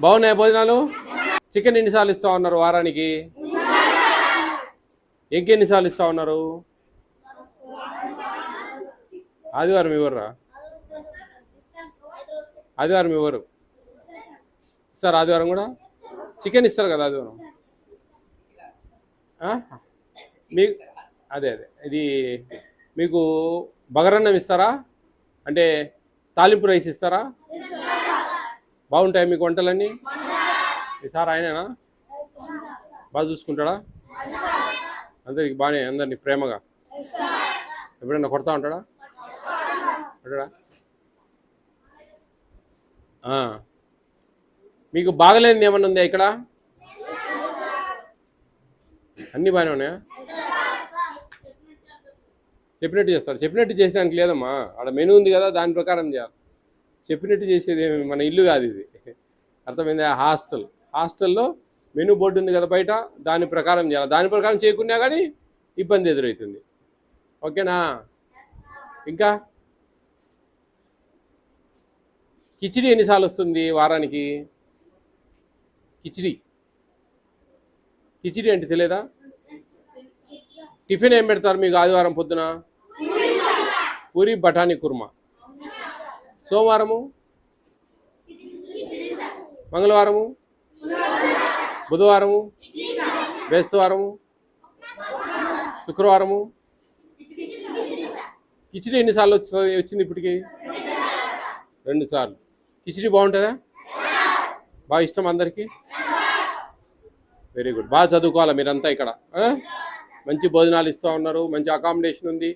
బాగున్నాయి భోజనాలు? చికెన్ ఎన్నిసార్లు ఇస్తా ఉన్నారు వారానికి? ఎగ్ ఎన్నిసార్లు ఇస్తా ఉన్నారు? ఆదివారం ఇవ్వరా? ఆదివారం ఇవ్వరు. ఇస్తారు ఆదివారం కూడా? చికెన్ ఇస్తారు కదా ఆదివారం? మీకు అదే ఇది మీకు బగరన్నం ఇస్తారా? అంటే తాలింపు రైస్ ఇస్తారా? బాగుంటాయి మీకు వంటలన్నీ? ఈసారి ఆయనేనా బాగా చూసుకుంటాడా? అందరికి బాగానే, అందరినీ ప్రేమగా? ఎప్పుడైనా కొడతా ఉంటాడా? కొట్టాడా? మీకు బాగలేనిది ఏమన్నా ఉందా ఇక్కడ? అన్నీ బాగానే ఉన్నాయా? చెప్పినట్టు చేస్తారు. చెప్పినట్టు చేసేదానికి లేదమ్మా, ఆడ మెనూ ఉంది కదా, దాని ప్రకారం చేయాలి. చెప్పినట్టు చేసేది మన ఇల్లు కాదు ఇది, అర్థమైందా? హాస్టల్లో మెనూ బోర్డు ఉంది కదా బయట, దాని ప్రకారం చేయాలి. దాని ప్రకారం చేయకున్నా కానీ ఇబ్బంది ఎదురవుతుంది. ఓకేనా? ఇంకా కిచిడి ఎన్నిసార్లు వస్తుంది వారానికి? కిచిడి అంటే తెలియదా? టిఫిన్ ఏం పెడతారు మీకు ఆదివారం పొద్దున? పూరి బఠానీ కుర్మా. సోమవారము, మంగళవారము, బుధవారము, బేస్తవారము, శుక్రవారము. కిచిడి ఎన్నిసార్లు వచ్చింది ఇప్పటికి? 2 సార్లు. కిచిడి బాగుంటుందా? బాగా ఇష్టం అందరికీ? Very good. బాగా చదువుకోవాలి మీరంతా ఇక్కడ. మంచి భోజనాలు ఇస్తూ ఉన్నారు, మంచి అకామిడేషన్ ఉంది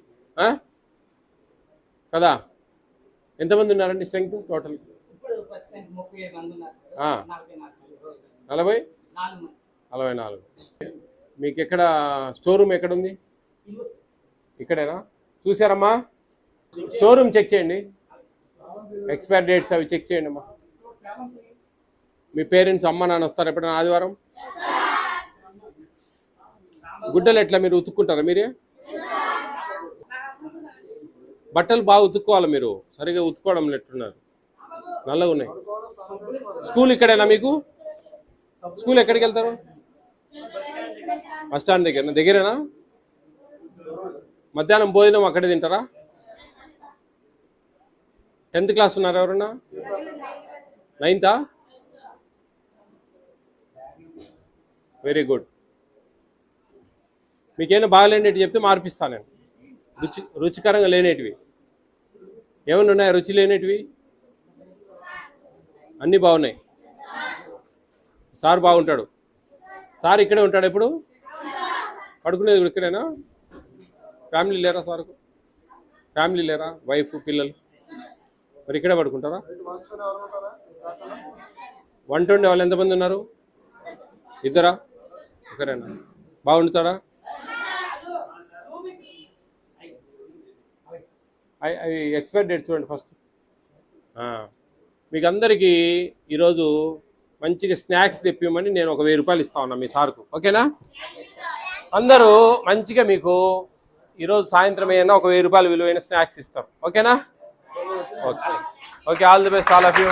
కదా? ఎంతమంది ఉన్నారండి స్ట్రెంగ్త్ టోటల్? 44. మీకు ఎక్కడ స్టోర్ రూమ్ ఎక్కడుంది? ఇక్కడేనా? చూసారమ్మా? స్టోర్ రూమ్ చెక్ చేయండి, ఎక్స్పైర్ డేట్స్ అవి చెక్ చేయండి అమ్మా. మీ పేరెంట్స్ అమ్మ నాన్న వస్తారు ఎప్పుడైనా ఆదివారం? గుడ్డలు ఎట్లా మీరు ఉతుక్కుంటారా మీరే? బట్టలు బాగా ఉతుక్కోవాలి మీరు, సరిగా ఉతుక్కోవడం ఎట్టున్నారు, నల్లగా ఉన్నాయి. స్కూల్ ఇక్కడేనా మీకు? స్కూల్ ఎక్కడికి వెళ్తారు? బస్ స్టాండ్ దగ్గరేనా? మధ్యాహ్నం భోజనం అక్కడే తింటారా? 10th క్లాస్ ఉన్నారు ఎవరన్నా? 9th? Very good. మీకేమైనా బాగాలేనివి చెప్తే మార్పిస్తాను నేను. రుచికరంగా లేనేటివి ఏమన్నా ఉన్నాయా? రుచి లేనేటివి అన్నీ బాగున్నాయి. సార్ బాగుంటాడు. సార్ ఇక్కడే ఉంటాడు ఎప్పుడు? పడుకునేది కూడా ఇక్కడేనా? ఫ్యామిలీ లేరా సార్కు? ఫ్యామిలీ లేరా? వైఫ్ పిల్లలు మరి ఇక్కడే పడుకుంటారా? వంట వండే వాళ్ళు ఎంతమంది ఉన్నారు? 2రా? ఒకరేనా? బాగుంటారా? అవి ఎక్స్పైర్ డేట్ చూడండి ఫస్ట్. మీకు అందరికీ ఈరోజు మంచిగా స్నాక్స్ తెప్పిమని నేను ఒక 1000 రూపాయలు ఇస్తా ఉన్నా మీ సార్కు. ఓకేనా? అందరూ మంచిగా మీకు ఈరోజు సాయంత్రం అయినా ఒక 1000 రూపాయలు విలువైన స్నాక్స్ ఇస్తాం. ఓకేనా? Okay. All the best all of you.